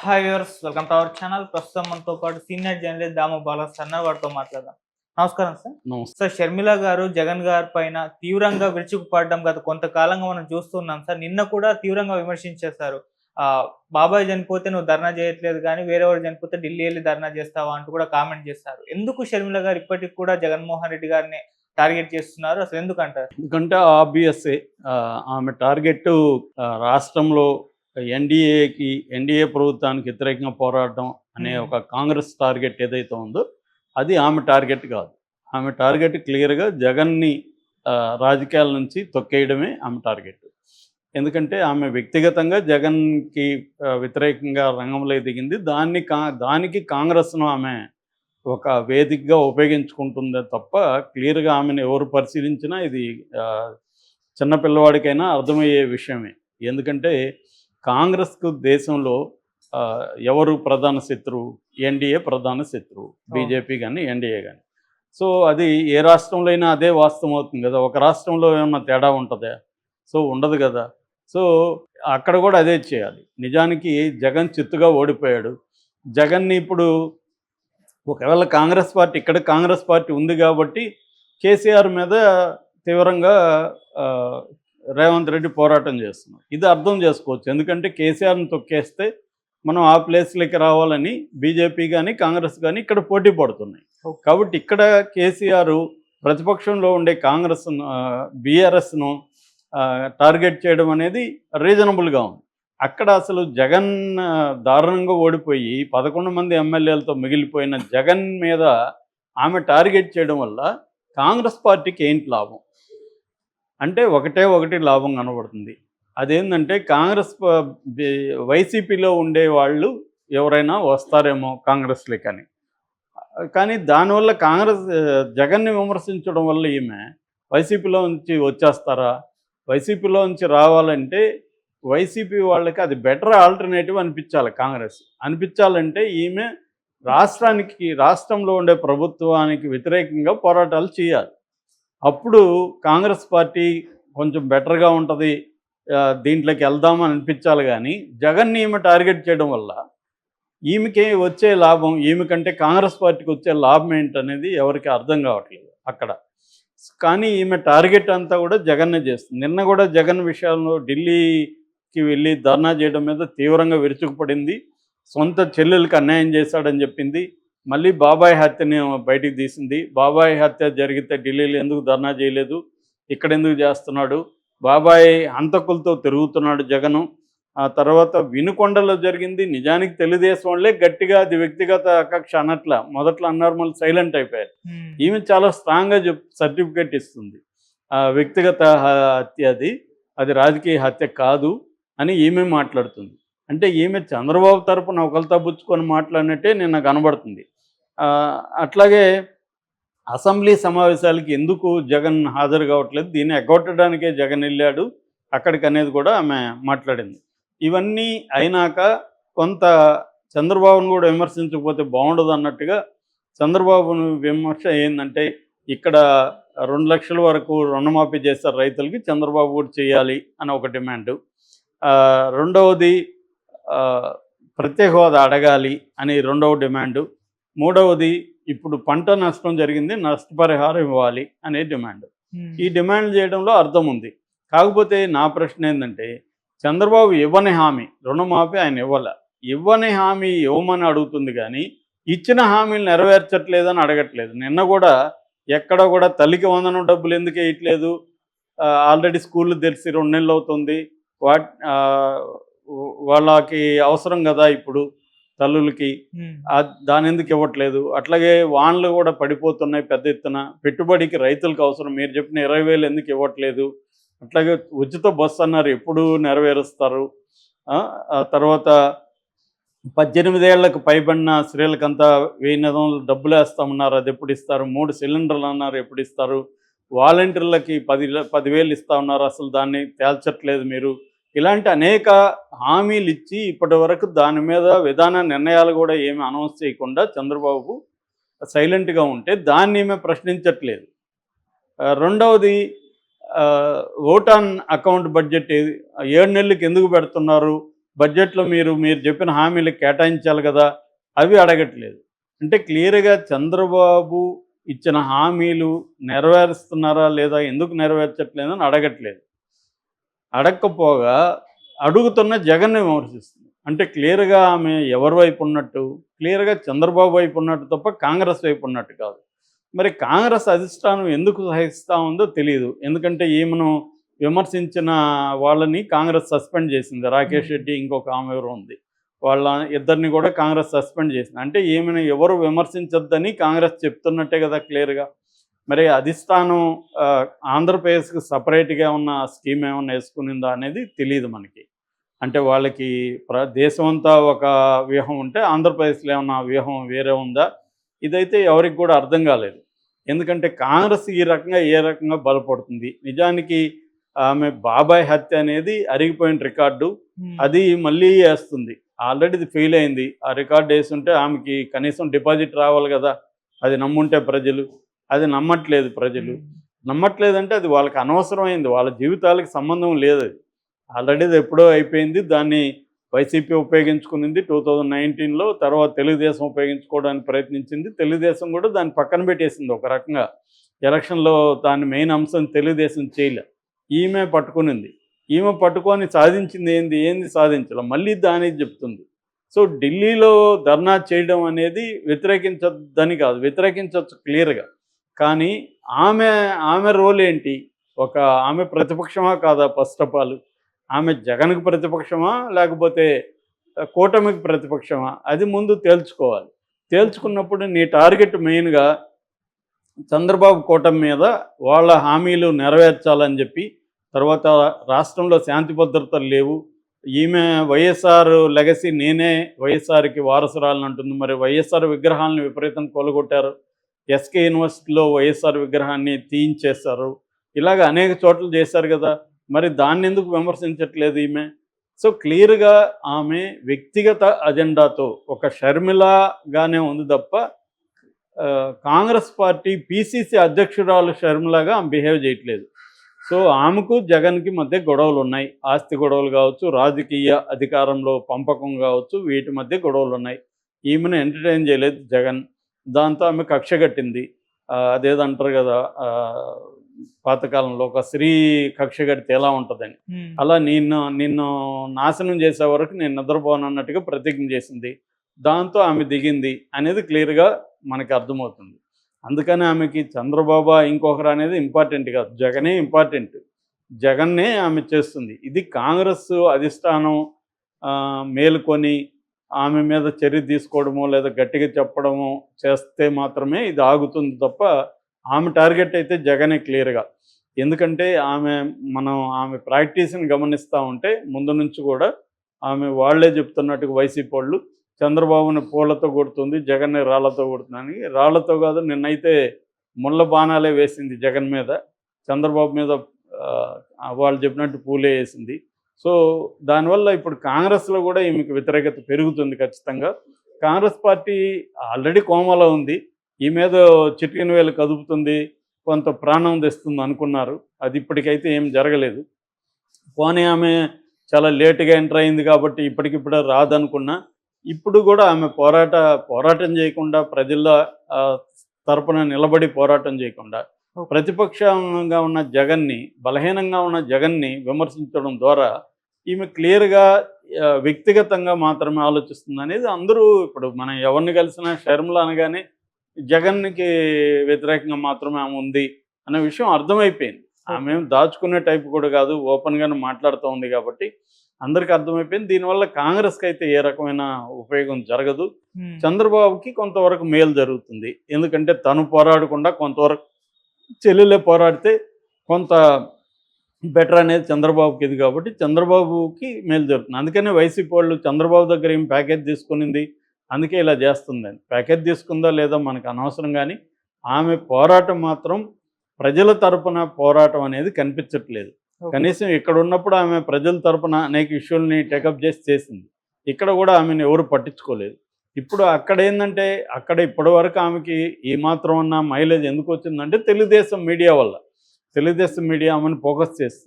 Hi viewers, welcome to our channel. ప్రస్తుతం మనతో పాటు సీనియర్ జర్నలిస్ట్ దాము బాలాస్ అన్న వారితో మాట్లాడదాం. నమస్కారం సార్. నమస్తే. సార్, షర్మిల గారు జగన్ గారి పైన తీవ్రంగా విరుచుకుపడడం గత కొంతకాలంగా మనం చూస్తున్నాం సార్. నిన్న కూడా తీవ్రంగా విమర్శించేశారు. బాబాయ్ చనిపోతే నువ్వు ధర్నా చేయట్లేదు కానీ వేరేవాడు చనిపోతే ఢిల్లీ వెళ్ళి ధర్నా చేస్తావా అంటూ కూడా కామెంట్ చేస్తారు. ఎందుకు షర్మిల గారు ఇప్పటికి కూడా జగన్మోహన్ రెడ్డి గారిని టార్గెట్ చేస్తున్నారు? అసలు ఎందుకంటారు? ఎందుకంటే ఆబ్వియస్సే ఆమె టార్గెట్ రాష్ట్రంలో ఎన్డీఏ ప్రభుత్వానికి వ్యతిరేకంగా పోరాడడం అనే ఒక కాంగ్రెస్ టార్గెట్ ఏదైతే ఉందో అది ఆమె టార్గెట్ కాదు. ఆమె టార్గెట్ క్లియర్గా జగన్ని రాజకీయాల నుంచి తొక్కేయడమే ఆమె టార్గెట్. ఎందుకంటే ఆమె వ్యక్తిగతంగా జగన్కి వ్యతిరేకంగా రంగంలో దిగింది. దానికి కాంగ్రెస్ను ఆమె ఒక వేదికగా ఉపయోగించుకుంటుందే తప్ప క్లియర్గా ఆమెను ఎవరు పరిశీలించినా ఇది చిన్నపిల్లవాడికైనా అర్థమయ్యే విషయమే. ఎందుకంటే కాంగ్రెస్కు దేశంలో ఎవరు ప్రధాన శత్రువు? ఎన్డీఏ ప్రధాన శత్రువు, బీజేపీ కానీ ఎన్డీఏ కానీ. సో అది ఏ రాష్ట్రంలో అయినా అదే వాస్తవం అవుతుంది కదా. ఒక రాష్ట్రంలో ఏమన్నా తేడా ఉంటుందా? సో ఉండదు కదా. సో అక్కడ కూడా అదే చేయాలి. నిజానికి జగన్ చిత్తుగా ఓడిపోయాడు. జగన్ని ఇప్పుడు ఒకవేళ కాంగ్రెస్ పార్టీ ఉంది కాబట్టి కేసీఆర్ మీద తీవ్రంగా రేవంత్ రెడ్డి పోరాటం చేస్తున్నారు. ఇది అర్థం చేసుకోవచ్చు. ఎందుకంటే కేసీఆర్ని తొక్కేస్తే మనం ఆ ప్లేస్లోకి రావాలని బీజేపీ కానీ కాంగ్రెస్ కానీ ఇక్కడ పోటీ పడుతున్నాయి. కాబట్టి ఇక్కడ కేసీఆర్ ప్రతిపక్షంలో ఉండే బీఆర్ఎస్ను టార్గెట్ చేయడం అనేది రీజనబుల్గా ఉంది. అక్కడ అసలు జగన్ దారుణంగా ఓడిపోయి 11 మంది ఎమ్మెల్యేలతో మిగిలిపోయిన జగన్ మీద ఆమె టార్గెట్ చేయడం వల్ల కాంగ్రెస్ పార్టీకి ఏంటి లాభం అంటే ఒకటి లాభం కనబడుతుంది. అదేంటంటే వైసీపీలో ఉండే వాళ్ళు ఎవరైనా వస్తారేమో కాంగ్రెస్లోకి కానీ దానివల్ల జగన్ని విమర్శించడం వల్ల ఈమె వైసీపీలో నుంచి వచ్చేస్తారా? వైసీపీలో నుంచి రావాలంటే వైసీపీ వాళ్ళకి అది బెటర్ ఆల్టర్నేటివ్ అనిపించాలంటే ఈమె రాష్ట్రంలో ఉండే ప్రభుత్వానికి వ్యతిరేకంగా పోరాటాలు చేయాలి. అప్పుడు కాంగ్రెస్ పార్టీ కొంచెం బెటర్గా ఉంటుంది, దీంట్లోకి వెళ్దామని అనిపించాలి. కానీ జగన్ని ఈమె టార్గెట్ చేయడం వల్ల ఈమెకి వచ్చే లాభం, ఈమెకంటే కాంగ్రెస్ పార్టీకి వచ్చే లాభం ఏంటనేది ఎవరికి అర్థం కావట్లేదు అక్కడ. కానీ ఈమె టార్గెట్ అంతా కూడా జగన్నే చేస్తుంది. నిన్న కూడా జగన్ విషయంలో ఢిల్లీకి వెళ్ళి ధర్నా చేయడం మీద తీవ్రంగా విరుచుకుపడింది. సొంత చెల్లెలకు అన్యాయం చేశాడని చెప్పింది. మళ్ళీ బాబాయ్ హత్యని బయటికి తీసింది. బాబాయ్ హత్య జరిగితే ఢిల్లీలో ఎందుకు ధర్నా చేయలేదు, ఇక్కడ ఎందుకు చేస్తున్నాడు, బాబాయ్ హంతకులతో తిరుగుతున్నాడు జగను. ఆ తర్వాత వినుకొండలో జరిగింది. నిజానికి తెలుగుదేశం వాళ్ళే గట్టిగా అది వ్యక్తిగత కక్ష అనట్ల, మొదట్లో అన్నారు, మళ్ళీ సైలెంట్ అయిపోయారు. ఈమె చాలా స్ట్రాంగ్గా సర్టిఫికేట్ ఇస్తుంది. వ్యక్తిగత హత్య అది రాజకీయ హత్య కాదు అని ఈమె మాట్లాడుతుంది. అంటే ఈమె చంద్రబాబు తరపున ఒకరితో పుచ్చుకొని మాట్లాడినట్టే నిన్న కనబడుతుంది. అట్లాగే అసెంబ్లీ సమావేశాలకి ఎందుకు జగన్ హాజరు కావట్లేదు, దీన్ని ఎగ్గొట్టడానికే జగన్ వెళ్ళాడు అక్కడికి అనేది కూడా ఆమె మాట్లాడింది. ఇవన్నీ అయినాక కొంత చంద్రబాబును కూడా విమర్శించకపోతే బాగుండదు అన్నట్టుగా చంద్రబాబును విమర్శ ఏంటంటే, ఇక్కడ 2 లక్షల వరకు రుణమాఫీ చేస్తారు రైతులకి, చంద్రబాబు కూడా చేయాలి అని ఒక డిమాండు. రెండవది ప్రత్యేక హోదా అడగాలి అని రెండవ డిమాండు. మూడవది ఇప్పుడు పంట నష్టం జరిగింది, నష్టపరిహారం ఇవ్వాలి అనే డిమాండ్. ఈ డిమాండ్ చేయడంలో అర్థం ఉంది. కాకపోతే నా ప్రశ్న ఏంటంటే, చంద్రబాబు ఇవ్వని హామీ రుణమాఫీ ఆయన ఇవ్వని హామీ ఇవ్వమని అడుగుతుంది కానీ ఇచ్చిన హామీలు నెరవేర్చట్లేదని అడగట్లేదు. నిన్న కూడా ఎక్కడ కూడా తల్లికి వందనం డబ్బులు ఎందుకు వేయట్లేదు, ఆల్రెడీ స్కూళ్ళు తెరిచి 2 నెలలు అవుతుంది, వాళ్ళకి అవసరం కదా ఇప్పుడు తల్లులకి, దాని ఎందుకు ఇవ్వట్లేదు. అట్లాగే వాన్లు కూడా పడిపోతున్నాయి పెద్ద ఎత్తున, పెట్టుబడికి రైతులకు అవసరం, మీరు చెప్పిన 20,000 ఎందుకు ఇవ్వట్లేదు. అట్లాగే ఉచిత బస్సు అన్నారు, ఎప్పుడు నెరవేరుస్తారు. ఆ తర్వాత 18 ఏళ్లకు పైబడిన స్త్రీలకంతా 1000 డబ్బులు వేస్తామన్నారు, అది ఎప్పుడు ఇస్తారు. 3 సిలిండర్లు అన్నారు, ఎప్పుడు ఇస్తారు. వాలంటీర్లకి 10,000 ఇస్తా ఉన్నారు, అసలు దాన్ని తేల్చట్లేదు మీరు. ఇలాంటి అనేక హామీలు ఇచ్చి ఇప్పటి వరకు దాని మీద విధాన నిర్ణయాలు కూడా ఏమి అనౌన్స్ చేయకుండా చంద్రబాబు సైలెంట్గా ఉంటే దాన్ని ఏమీ ప్రశ్నించట్లేదు. రెండవది ఓట్ ఆన్ అకౌంట్ బడ్జెట్ 7 నెలలకు ఎందుకు పెడుతున్నారు బడ్జెట్లో మీరు చెప్పిన హామీలు కేటాయించాలి కదా, అవి అడగట్లేదు. అంటే క్లియర్‌గా చంద్రబాబు ఇచ్చిన హామీలు నెరవేరుస్తున్నారా లేదా, ఎందుకు నెరవేర్చట్లేదని అడగట్లేదు. అడక్కపోగా అడుగుతున్న జగన్‌ని విమర్శిస్తుంది. అంటే క్లియర్‌గా ఆమె ఎవరి వైపు ఉన్నట్టు, క్లియర్‌గా చంద్రబాబు వైపు ఉన్నట్టు తప్ప కాంగ్రెస్ వైపు ఉన్నట్టు కాదు. మరి కాంగ్రెస్ అధిష్టానం ఎందుకు సహిస్తా ఉందో తెలీదు. ఎందుకంటే ఈమెను విమర్శించిన వాళ్ళని కాంగ్రెస్ సస్పెండ్ చేసింది. రాకేష్ రెడ్డి, ఇంకొక ఆమె ఎవరో ఉంది. వాళ్ళ ఇద్దరిని కూడా కాంగ్రెస్ సస్పెండ్ చేసింది. అంటే ఈమెను ఎవరు విమర్శించొద్దని కాంగ్రెస్ చెప్తున్నట్టే కదా క్లియర్‌గా. మరి అధిష్టానం ఆంధ్రప్రదేశ్‌కి సపరేట్‌గా ఉన్న స్కీమ్ ఏమన్నా వేసుకునిందా అనేది తెలీదు మనకి. అంటే వాళ్ళకి దేశమంతా ఒక వ్యూహం ఉంటే ఆంధ్రప్రదేశ్‌లో ఏమన్నా వ్యూహం వేరే ఉందా? ఇదైతే ఎవరికి కూడా అర్థం కాలేదు. ఎందుకంటే కాంగ్రెస్ ఈ రకంగా ఏ రకంగా బలపడుతుంది. నిజానికి ఆమె బాబాయ్ హత్య అనేది అరిగిపోయిన రికార్డు. అది మళ్ళీ వేస్తుంది. ఆల్రెడీ ఇది ఫెయిల్ అయింది. ఆ రికార్డ్ వేసుంటే ఆమెకి కనీసం డిపాజిట్ రావాలి కదా, అది నమ్ముంటే ప్రజలు. అది నమ్మట్లేదు ప్రజలు. నమ్మట్లేదంటే అది వాళ్ళకి అనవసరమైంది. వాళ్ళ జీవితాలకు సంబంధం లేదు అది. ఆల్రెడీ అది ఎప్పుడో అయిపోయింది. దాన్ని వైసీపీ ఉపయోగించుకునింది 2019లో. తర్వాత తెలుగుదేశం ఉపయోగించుకోవడానికి ప్రయత్నించింది. తెలుగుదేశం కూడా దాన్ని పక్కన పెట్టేసింది ఒక రకంగా. ఎలక్షన్లో దాని మెయిన్ అంశం తెలుగుదేశం చేయలే. ఈమె పట్టుకునింది. ఈమె పట్టుకొని సాధించింది ఏంది సాధించలే. మళ్ళీ దానికి చెప్తుంది. సో ఢిల్లీలో ధర్నా చేయడం అనేది వ్యతిరేకించొద్దని కాదు, వ్యతిరేకించవచ్చు క్లియర్‌గా. కానీ ఆమె రోల్ ఏంటి? ఆమె ప్రతిపక్షమా కాదా? ఫస్ట్ ఆఫ్ ఆల్ ఆమె జగన్‌కి ప్రతిపక్షమా, లేకపోతే కూటమికి ప్రతిపక్షమా? అది ముందు తేల్చుకోవాలి. తేల్చుకున్నప్పుడు నీ టార్గెట్ మెయిన్‌గా చంద్రబాబు కూటమి మీద వాళ్ళ హామీలు నెరవేర్చాలని చెప్పి, తర్వాత రాష్ట్రంలో శాంతి భద్రతలు లేవు. ఈమె వైఎస్ఆర్ లెగసీ, నేనే వైఎస్ఆర్‌కి వారసురాలని అంటుంది. మరి వైఎస్ఆర్ విగ్రహాలను విపరీతంగా కొలగొట్టారు. ఎస్కే యూనివర్సిటీలో వైఎస్ఆర్ విగ్రహాన్ని తీయించేశారు. ఇలాగ అనేక చోట్ల చేశారు కదా. మరి దాన్ని ఎందుకు విమర్శించట్లేదు ఈమె? సో క్లియర్‌గా ఆమె వ్యక్తిగత అజెండాతో ఒక షర్మిలగానే ఉంది తప్ప కాంగ్రెస్ పార్టీ పీసీసీ అధ్యక్షురాలు షర్మిలగా ఆమె బిహేవ్ చేయట్లేదు. సో ఆమెకు జగన్కి మధ్య గొడవలు ఉన్నాయి. ఆస్తి గొడవలు కావచ్చు, రాజకీయ అధికారంలో పంపకం కావచ్చు, వీటి మధ్య గొడవలు ఉన్నాయి. ఈమెను ఎంటర్టైన్ చేయలేదు జగన్. దాంతో ఆమె కక్ష కట్టింది. అదేదో అంటారు కదా, పాతకాలంలో ఒక స్త్రీ కక్ష కడితే ఎలా ఉంటుందని, అలా నిన్ను నాశనం చేసే వరకు నేను నిద్రపోను అన్నట్టుగా ప్రతిజ్ఞ చేసింది. దాంతో ఆమె దిగింది అనేది క్లియర్‌గా మనకి అర్థమవుతుంది. అందుకని ఆమెకి చంద్రబాబు ఇంకొకరు అనేది ఇంపార్టెంట్ కాదు, జగనే ఇంపార్టెంట్. జగన్నే ఆమె చేస్తుంది. ఇది కాంగ్రెస్ అధిష్టానం మేలుకొని ఆమె మీద చర్య తీసుకోవడమో లేదా గట్టిగా చెప్పడమో చేస్తే మాత్రమే ఇది ఆగుతుంది తప్ప ఆమె టార్గెట్ అయితే జగనే క్లియర్‌గా. ఎందుకంటే ఆమె ప్రాక్టీస్‌ని గమనిస్తూ ఉంటే ముందు నుంచి కూడా వాళ్ళే చెప్తున్నట్టుగా వైసీపీ వాళ్ళు చంద్రబాబుని పూలతో కొడుతుంది, జగన్ని రాళ్లతో కొడుతుందని. రాళ్లతో కాదు, నిన్నైతే ముళ్ళ బాణాలే వేసింది జగన్ మీద. చంద్రబాబు మీద వాళ్ళు చెప్పినట్టు పూలే వేసింది. సో దానివల్ల ఇప్పుడు కాంగ్రెస్లో కూడా ఈమెకు వ్యతిరేకత పెరుగుతుంది ఖచ్చితంగా. కాంగ్రెస్ పార్టీ ఆల్రెడీ కోమాలో ఉంది. ఈ మీద చిటికెన వేలు కదుపుతుంది, కొంత ప్రాణం తెస్తుంది అనుకున్నారు. అది ఇప్పటికైతే ఏం జరగలేదు. పోనీ ఆమె చాలా లేటుగా ఎంటర్ అయింది కాబట్టి ఇప్పటికిప్పుడే రాదనుకున్నా, ఇప్పుడు కూడా ఆమె పోరాటం చేయకుండా, ప్రజల తరపున నిలబడి పోరాటం చేయకుండా, ప్రతిపక్షంగా ఉన్న జగన్ని, బలహీనంగా ఉన్న జగన్ని విమర్శించడం ద్వారా ఈమె క్లియర్‌గా వ్యక్తిగతంగా మాత్రమే ఆలోచిస్తుంది అనేది అందరూ, ఇప్పుడు మనం ఎవరిని కలిసినా షర్మిల అనగానే జగన్‌కి వ్యతిరేకంగా మాత్రమే ఆమె ఉంది అనే విషయం అర్థమైపోయింది. ఆమె దాచుకునే టైప్ కూడా కాదు, ఓపెన్‌గానే మాట్లాడుతూ ఉంది కాబట్టి అందరికీ అర్థమైపోయింది. దీనివల్ల కాంగ్రెస్కి అయితే ఏ రకమైన ఉపయోగం జరగదు. చంద్రబాబుకి కొంతవరకు మేలు జరుగుతుంది. ఎందుకంటే తను పోరాడకుండా కొంతవరకు చెల్లెలే పోరాడితే కొంత బెటర్ అనేది చంద్రబాబుకి ఇది కాబట్టి చంద్రబాబుకి మేలు జరుగుతుంది. అందుకనే వైసీపీ వాళ్ళు చంద్రబాబు దగ్గర ఏం ప్యాకేజ్ తీసుకునింది, అందుకే ఇలా చేస్తుందని. ప్యాకేజ్ తీసుకుందా లేదా మనకు అనవసరం, కానీ ఆమె పోరాటం మాత్రం ప్రజల తరపున పోరాటం అనేది కనిపించట్లేదు. కనీసం ఇక్కడ ఉన్నప్పుడు ఆమె ప్రజల తరపున అనేక ఇష్యూల్ని టేకప్ చేసింది. ఇక్కడ కూడా ఆమెను ఎవరు పట్టించుకోలేదు. ఇప్పుడు అక్కడ ఏంటంటే, అక్కడ ఇప్పటి వరకు ఆమెకి ఏమాత్రం ఉన్న మైలేజ్ ఎందుకు వచ్చిందంటే తెలుగుదేశం మీడియా వల్ల. తెలుగుదేశం మీడియా ఆమెను ఫోకస్ చేస్తుంది.